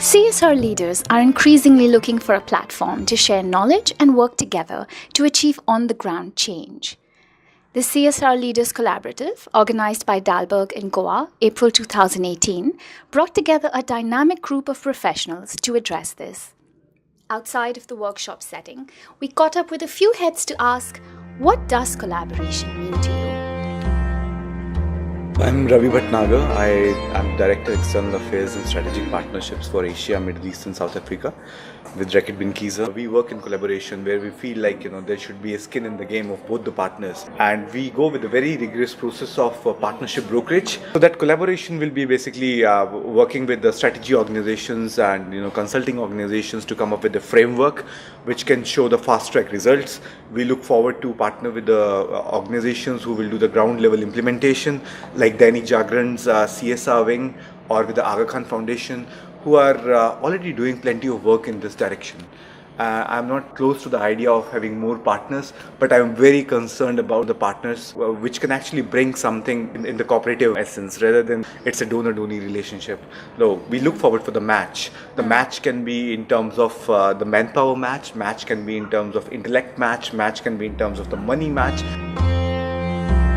CSR leaders are increasingly looking for a platform to share knowledge and work together to achieve on-the-ground change. The CSR Leaders Collaborative, organized by Dalberg in Goa, April 2018, brought together a dynamic group of professionals to address this. Outside of the workshop setting, we caught up with a few heads to ask, what does collaboration mean to you? I'm Ravi Bhatnagar. I am Director External Affairs and Strategic Partnerships for Asia, Middle East and South Africa with Reckitt Benckiser. We work in collaboration where we feel like there should be a skin in the game of both the partners, and we go with a very rigorous process of partnership brokerage. So that collaboration will be basically working with the strategy organizations and consulting organizations to come up with a framework which can show the fast track results. We look forward to partner with the organizations who will do the ground level implementation, like Dainik Jagran's CSR wing, or with the Aga Khan Foundation, who are already doing plenty of work in this direction. I'm not close to the idea of having more partners, but I'm very concerned about the partners which can actually bring something in the cooperative essence rather than it's a donor-donee relationship. No, we look forward for the match. The match can be in terms of the manpower match can be in terms of intellect match can be in terms of the money match.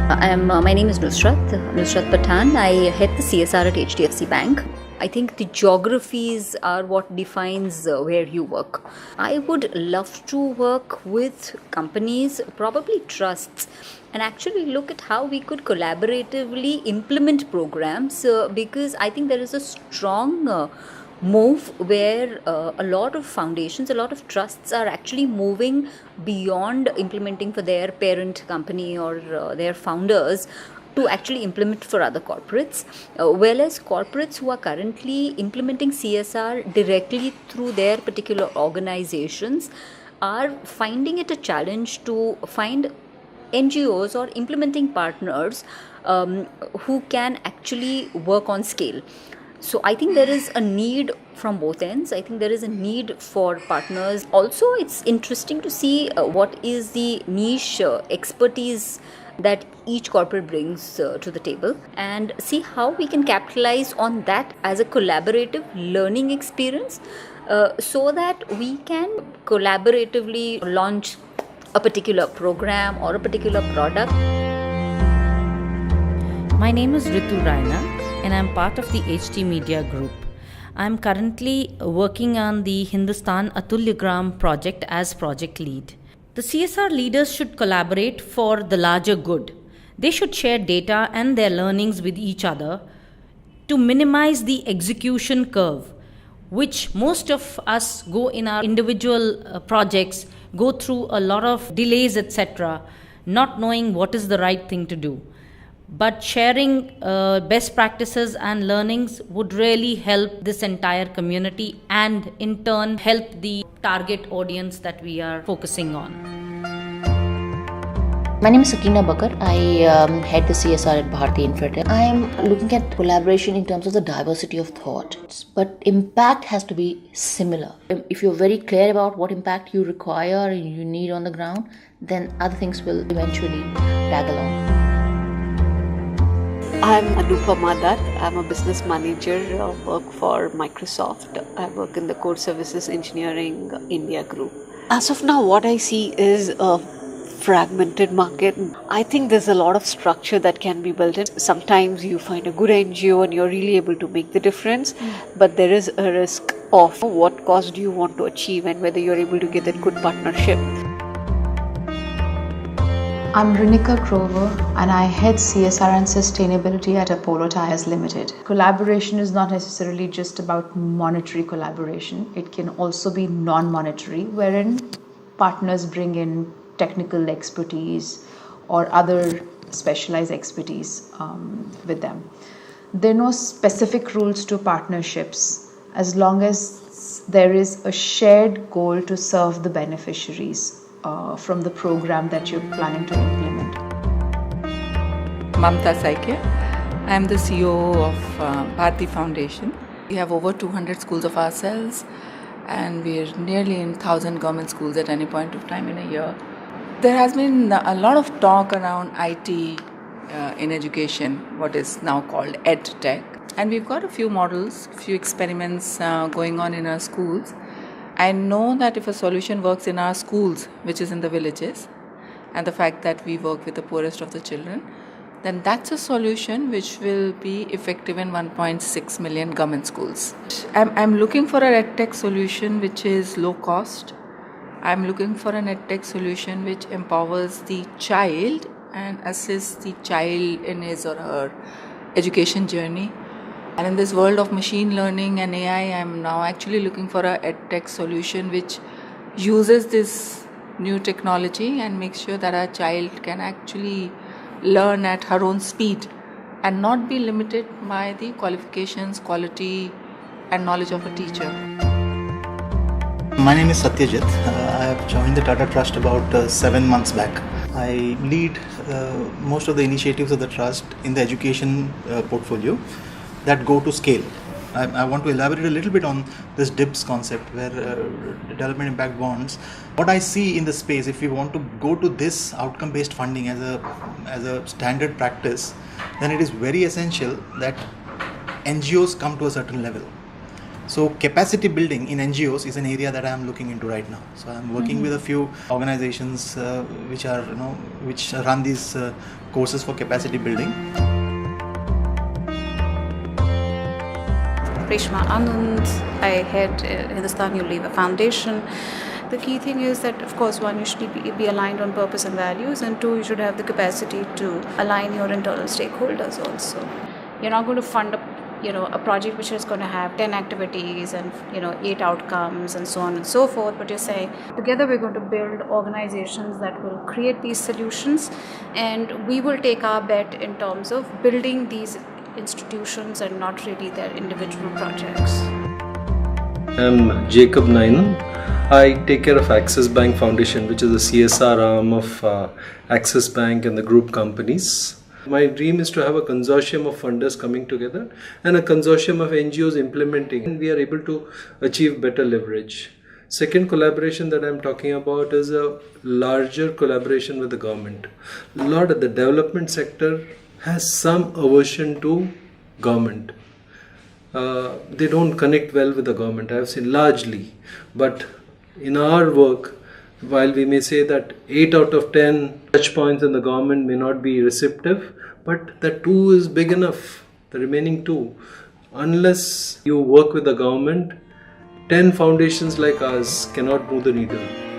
My name is Nusrat Pathan. I head the CSR at HDFC Bank. I think the geographies are what defines where you work. I would love to work with companies, probably trusts, and actually look at how we could collaboratively implement programs because I think there is a strong move where a lot of foundations, a lot of trusts are actually moving beyond implementing for their parent company or their founders to actually implement for other corporates, whereas corporates who are currently implementing CSR directly through their particular organizations are finding it a challenge to find NGOs or implementing partners who can actually work on scale. So I think there is a need from both ends. I think there is a need for partners. Also, it's interesting to see what is the niche expertise that each corporate brings to the table, and see how we can capitalize on that as a collaborative learning experience so that we can collaboratively launch a particular program or a particular product. My name is Ritu Raina and I'm part of the HT Media Group. I'm currently working on the Hindustan Atulyagram project as project lead. The CSR leaders should collaborate for the larger good. They should share data and their learnings with each other to minimize the execution curve, which most of us go in our individual projects, go through a lot of delays, etc., not knowing what is the right thing to do. But sharing best practices and learnings would really help this entire community and in turn help the target audience that we are focusing on. My name is Sakina Bakar. I head the CSR at Bharti Infratech. I am looking at collaboration in terms of the diversity of thought, but impact has to be similar. If you're very clear about what impact you require and you need on the ground, then other things will eventually tag along. I'm Anupa Madar. I'm a business manager. I work for Microsoft. I work in the Core Services Engineering India group. As of now, what I see is a fragmented market. I think there's a lot of structure that can be built in. Sometimes you find a good NGO and you're really able to make the difference, but there is a risk of what cost do you want to achieve and whether you're able to get that good partnership. I'm Rinika Grover and I head CSR and Sustainability at Apollo Tyres Limited. Collaboration is not necessarily just about monetary collaboration. It can also be non-monetary, wherein partners bring in technical expertise or other specialized expertise with them. There are no specific rules to partnerships as long as there is a shared goal to serve the beneficiaries from the program that you're planning to implement. Mamta Saikya. I am the CEO of Bharti Foundation. We have over 200 schools of ourselves and we are nearly in 1,000 government schools at any point of time in a year. There has been a lot of talk around IT in education, what is now called EdTech. And we've got a few models, few experiments going on in our schools. I know that if a solution works in our schools, which is in the villages, and the fact that we work with the poorest of the children, then that's a solution which will be effective in 1.6 million government schools. I'm looking for a edtech solution which is low cost. I'm looking for an edtech solution which empowers the child and assists the child in his or her education journey. And in this world of machine learning and AI, I'm now actually looking for a edtech solution which uses this new technology and makes sure that our child can actually learn at her own speed and not be limited by the qualifications, quality and knowledge of a teacher. My name is Satyajit. I have joined the Tata Trust about 7 months back. I lead most of the initiatives of the Trust in the education portfolio that go to scale. I want to elaborate a little bit on this DIBS concept where development impact bonds. What I see in the space, if we want to go to this outcome based funding as a standard practice, then it is very essential that NGOs come to a certain level. So capacity building in NGOs is an area that I am looking into right now. So I am working with a few organizations which run these courses for capacity building. Reshma Anand, I head Hindustan Unilever Foundation. The key thing is that, of course, one, you should be aligned on purpose and values, and two, you should have the capacity to align your internal stakeholders also. You're not going to fund a project which is going to have 10 activities and 8 outcomes and so on and so forth, but you're saying together we're going to build organizations that will create these solutions, and we will take our bet in terms of building these institutions and not really their individual projects. I'm Jacob Nainan. I take care of Axis Bank Foundation, which is the CSR arm of Axis Bank and the group companies. My dream is to have a consortium of funders coming together and a consortium of NGOs implementing, and we are able to achieve better leverage. Second collaboration that I'm talking about is a larger collaboration with the government. A lot of the development sector has some aversion to government. They don't connect well with the government, I have seen largely. But in our work, while we may say that 8 out of 10 touch points in the government may not be receptive, but that 2 is big enough, the remaining 2. Unless you work with the government, 10 foundations like ours cannot move the needle.